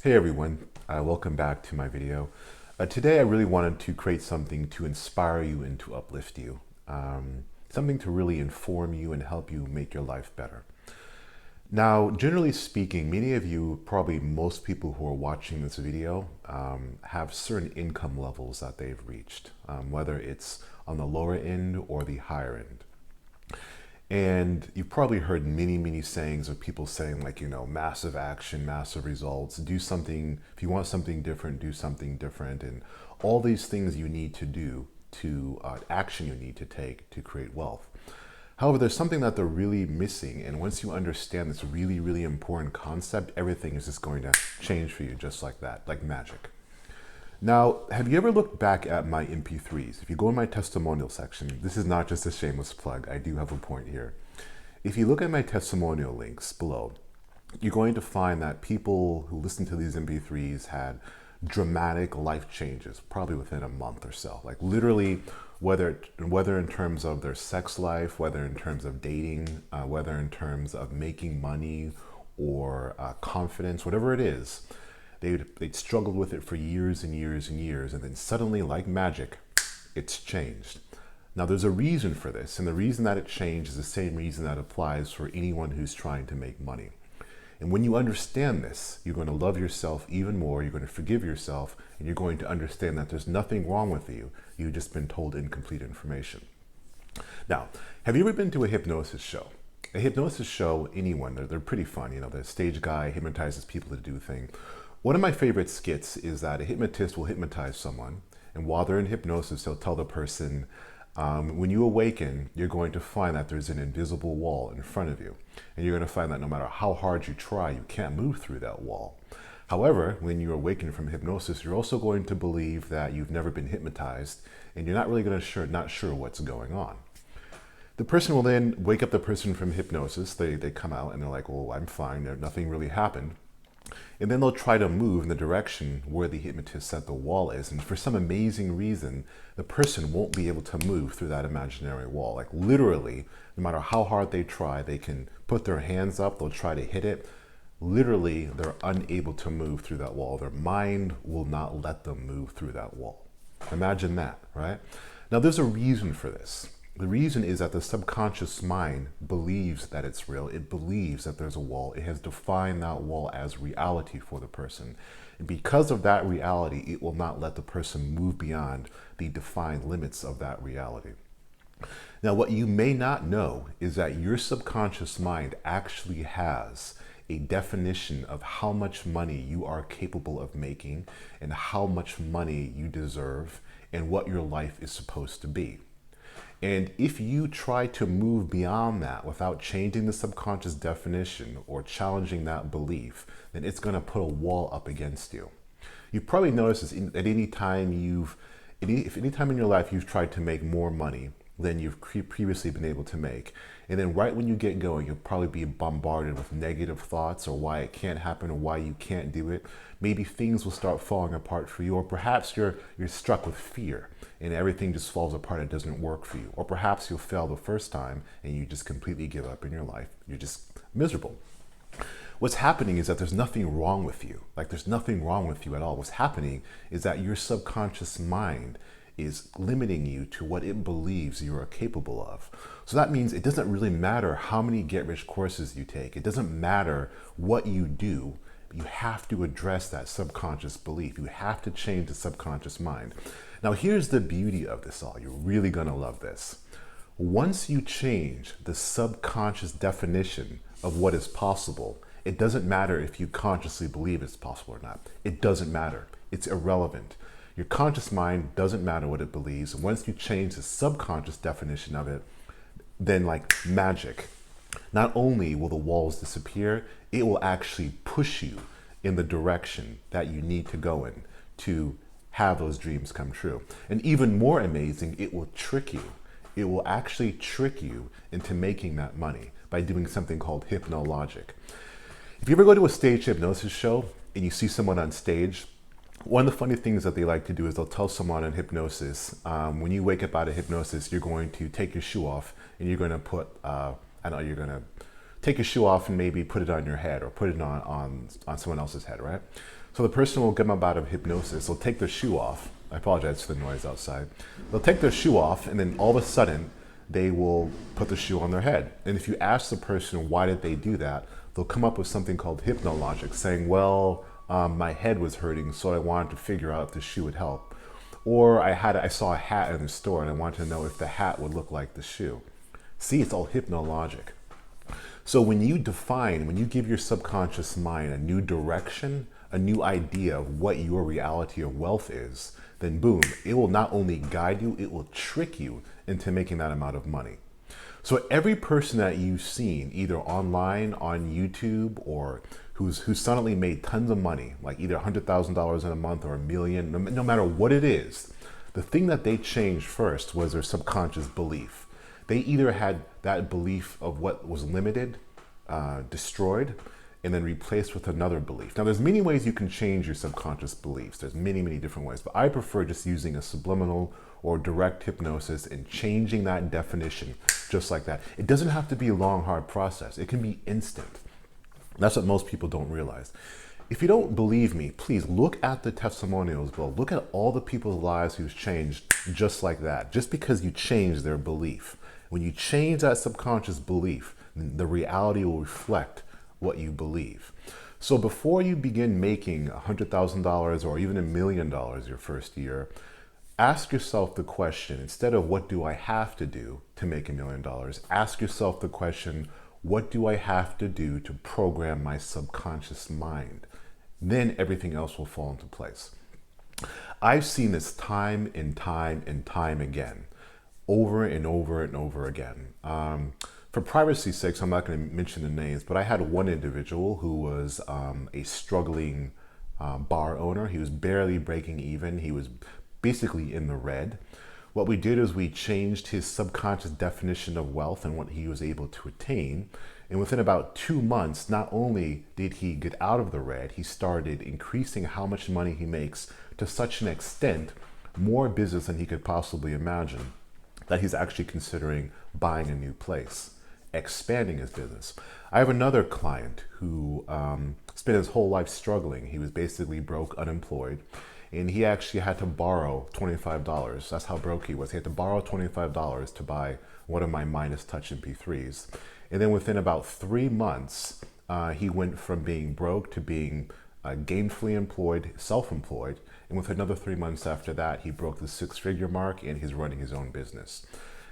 Hey everyone, welcome back to my video. Today I really wanted to create something to inspire you and to uplift you. Something to really inform you and help you make your life better. Now, generally speaking, many of you, probably most people who are watching this video, have certain income levels that they've reached, whether it's on the lower end or the higher end. And you've probably heard many sayings of people saying like, massive action, massive results, do something, if you want something different, do something different. And all these things you need to do to action you need to take to create wealth. However, there's something that they're really missing. And once you understand this really important concept, everything is just going to change for you just like that, like magic. Now, have you ever looked back at my MP3s? If you go in my testimonial section, this is not just a shameless plug, I do have a point here. If you look at my testimonial links below, you're going to find that people who listen to these MP3s had dramatic life changes, probably within a month or so. Like literally, whether in terms of their sex life, whether in terms of dating, whether in terms of making money or confidence, whatever it is, they'd struggled with it for years and years and years, and then suddenly, like magic, it's changed. Now, there's a reason for this, and the reason that it changed is the same reason that applies for anyone who's trying to make money. And when you understand this, you're going to love yourself even more, you're going to forgive yourself, and you're going to understand that there's nothing wrong with you. You've just been told incomplete information. Now, have you ever been to a hypnosis show? A hypnosis show, anyone, they're pretty fun. The stage guy hypnotizes people to do things. One of my favorite skits is that a hypnotist will hypnotize someone, and while they're in hypnosis, he'll tell the person, when you awaken, you're going to find that there's an invisible wall in front of you. And you're going to find that no matter how hard you try, you can't move through that wall. However, when you awaken from hypnosis, you're also going to believe that you've never been hypnotized, and you're not really not sure what's going on. The person will then wake up the person from hypnosis. They come out and they're like, well, I'm fine. Nothing really happened. And then they'll try to move in the direction where the hypnotist said the wall is. And for some amazing reason, the person won't be able to move through that imaginary wall. Like literally, no matter how hard they try, they can put their hands up, they'll try to hit it. Literally, they're unable to move through that wall. Their mind will not let them move through that wall. Imagine that, right? Now, there's a reason for this. The reason is that the subconscious mind believes that it's real. It believes that there's a wall. It has defined that wall as reality for the person. And because of that reality, it will not let the person move beyond the defined limits of that reality. Now, what you may not know is that your subconscious mind actually has a definition of how much money you are capable of making and how much money you deserve and what your life is supposed to be. And if you try to move beyond that without changing the subconscious definition or challenging that belief, then it's going to put a wall up against you. You've probably noticed this at any time if any time in your life you've tried to make more money than you've previously been able to make. And then right when you get going, you'll probably be bombarded with negative thoughts or why it can't happen or why you can't do it. Maybe things will start falling apart for you, or perhaps you're struck with fear and everything just falls apart, it doesn't work for you. Or perhaps you'll fail the first time and you just completely give up in your life. You're just miserable. What's happening is that there's nothing wrong with you. Like there's nothing wrong with you at all. What's happening is that your subconscious mind is limiting you to what it believes you are capable of. So that means it doesn't really matter how many get-rich courses you take. It doesn't matter what you do. You have to address that subconscious belief. You have to change the subconscious mind. Now, here's the beauty of this all. You're really going to love this. Once you change the subconscious definition of what is possible, it doesn't matter if you consciously believe it's possible or not. It doesn't matter. It's irrelevant. Your conscious mind doesn't matter what it believes. Once you change the subconscious definition of it, then like magic, not only will the walls disappear, it will actually push you in the direction that you need to go in to have those dreams come true. And even more amazing, it will trick you. It will actually trick you into making that money by doing something called hypnologic. If you ever go to a stage hypnosis show and you see someone on stage, one of the funny things that they like to do is they'll tell someone in hypnosis, when you wake up out of hypnosis, you're going to take your shoe off and you're going to put, you're going to take your shoe off and maybe put it on your head or put it on someone else's head, right? So the person will come up out of hypnosis. They'll take their shoe off. I apologize for the noise outside. They'll take their shoe off, and then all of a sudden, they will put the shoe on their head. And if you ask the person why did they do that, they'll come up with something called hypnologic, saying, well, my head was hurting, so I wanted to figure out if the shoe would help. Or I saw a hat in the store, and I wanted to know if the hat would look like the shoe. See, it's all hypnologic. So when you give your subconscious mind a new direction, a new idea of what your reality of wealth is, then boom, it will not only guide you, it will trick you into making that amount of money. So every person that you've seen, either online, on YouTube, or who's suddenly made tons of money, like either $100,000 in a month or $1 million, no matter what it is, the thing that they changed first was their subconscious belief. They either had that belief of what was limited, destroyed, and then replaced with another belief. Now, there's many ways you can change your subconscious beliefs. There's many, many different ways, but I prefer just using a subliminal or direct hypnosis and changing that definition just like that. It doesn't have to be a long, hard process. It can be instant. That's what most people don't realize. If you don't believe me, please look at the testimonials below. Look at all the people's lives who's changed just like that, just because you changed their belief. When you change that subconscious belief, the reality will reflect what you believe. So before you begin making $100,000 or even $1 million your first year, ask yourself the question, instead of what do I have to do to make $1 million, ask yourself the question, what do I have to do to program my subconscious mind? Then everything else will fall into place. I've seen this time and time and time again, over and over and over again. For privacy's sake, I'm not going to mention the names, but I had one individual who was a struggling bar owner. He was barely breaking even. He was basically in the red. What we did is we changed his subconscious definition of wealth and what he was able to attain. And within about 2 months, not only did he get out of the red, he started increasing how much money he makes to such an extent, more business than he could possibly imagine, that he's actually considering buying a new place, expanding his business. I have another client who spent his whole life struggling. He was basically broke, unemployed, and he actually had to borrow $25. That's how broke he was. He had to borrow $25 to buy one of my Minus Touch MP3s. And then within about 3 months, he went from being broke to being gainfully employed, self-employed. And with another 3 months after that, he broke the 6-figure mark and he's running his own business.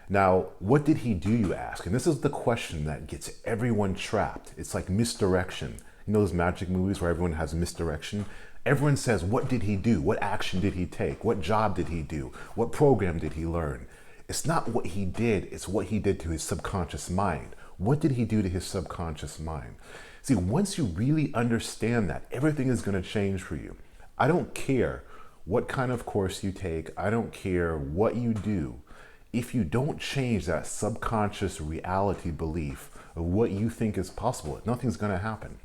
Now, what did he do, you ask? And this is the question that gets everyone trapped. It's like misdirection. You know those magic movies where everyone has misdirection? Everyone says, what did he do? What action did he take? What job did he do? What program did he learn? It's not what he did, it's what he did to his subconscious mind. What did he do to his subconscious mind? See, once you really understand that, everything is going to change for you. I don't care what kind of course you take. I don't care what you do. If you don't change that subconscious reality belief of what you think is possible, nothing's going to happen.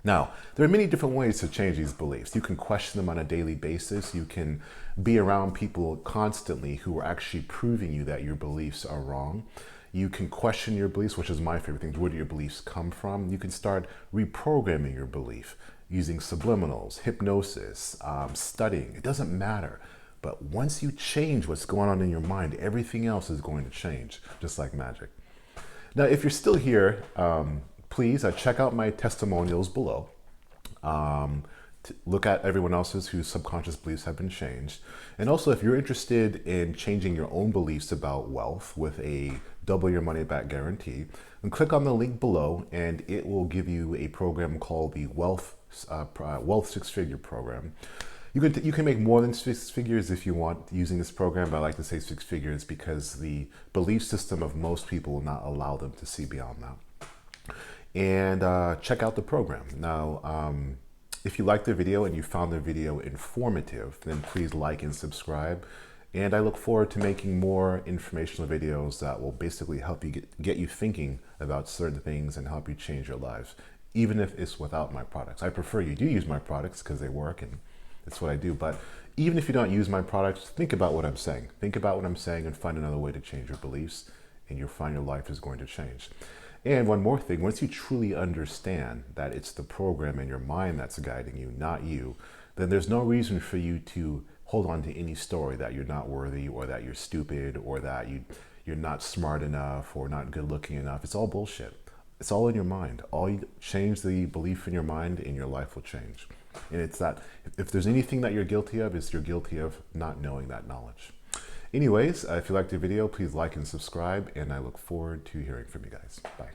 Now, there are many different ways to change these beliefs. You can question them on a daily basis. You can be around people constantly who are actually proving you that your beliefs are wrong. You can question your beliefs, which is my favorite thing. Where do your beliefs come from? You can start reprogramming your belief using subliminals, hypnosis, studying. It doesn't matter. But once you change what's going on in your mind, everything else is going to change, just like magic. Now, if you're still here, please check out my testimonials below. Look at everyone else's whose subconscious beliefs have been changed. And also, if you're interested in changing your own beliefs about wealth with a double your money back guarantee, then click on the link below and it will give you a program called the Wealth 6-Figure Program. You can make more than 6 figures if you want using this program, but I like to say 6 figures because the belief system of most people will not allow them to see beyond that. And check out the program. Now, if you liked the video and you found the video informative, then please like and subscribe. And I look forward to making more informational videos that will basically help you get you thinking about certain things and help you change your lives, even if it's without my products. I prefer you do use my products because they work and it's what I do. But even if you don't use my products, think about what I'm saying. Think about what I'm saying and find another way to change your beliefs, and you'll find your life is going to change. And one more thing, once you truly understand that it's the program in your mind that's guiding you, not you, then there's no reason for you to hold on to any story that you're not worthy, or that you're stupid, or that you're not smart enough, or not good looking enough. It's all bullshit. It's all in your mind. All you change the belief in your mind and your life will change. And it's that if there's anything that you're guilty of, it's you're guilty of not knowing that knowledge. Anyways, if you liked the video, please like and subscribe, and I look forward to hearing from you guys. Bye.